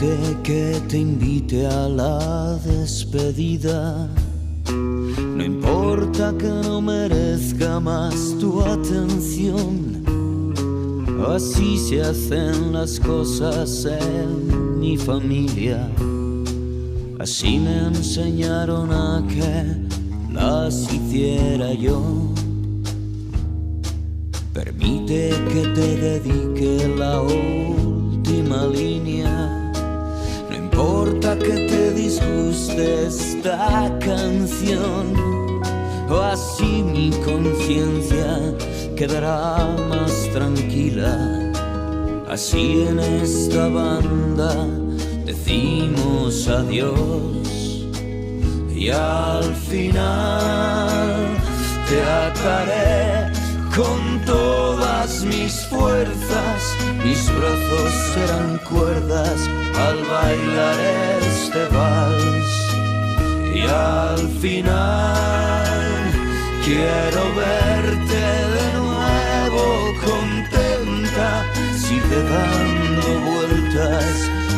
Permite que te invite a la despedida. No importa que no merezca más tu atención. Así se hacen las cosas en mi familia. Así me enseñaron a que las hiciera yo. Permite que te dedique la última línea. No importa que te disguste esta canción, o así mi conciencia quedará más tranquila. Así en esta banda decimos adiós, y al final te ataré con todas mis fuerzas. Mis brazos serán cuerdas al bailar este vals, y al final quiero verte de nuevo contenta. Sigue dando vueltas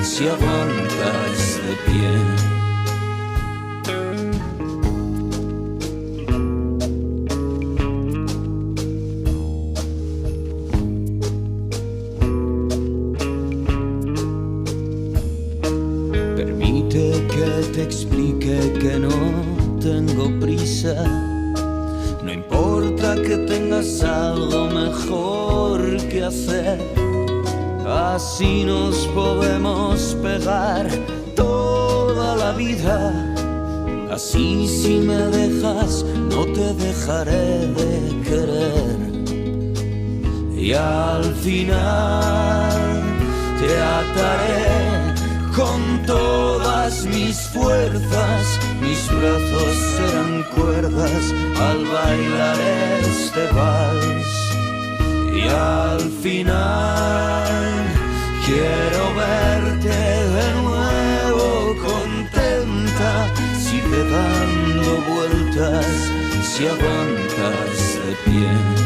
si aguantas de pie. Permite que te explique que no tengo prisa. No importa que tengas algo mejor que hacer. Así nos podemos pegar toda la vida. Así si me dejas, no te dejaré de querer. Y al final te ataré con todas mis fuerzas. Mis brazos serán cuerdas al bailar este vals, y al final quiero verte de nuevo contenta. Sigue dando vueltas si aguantas de pie.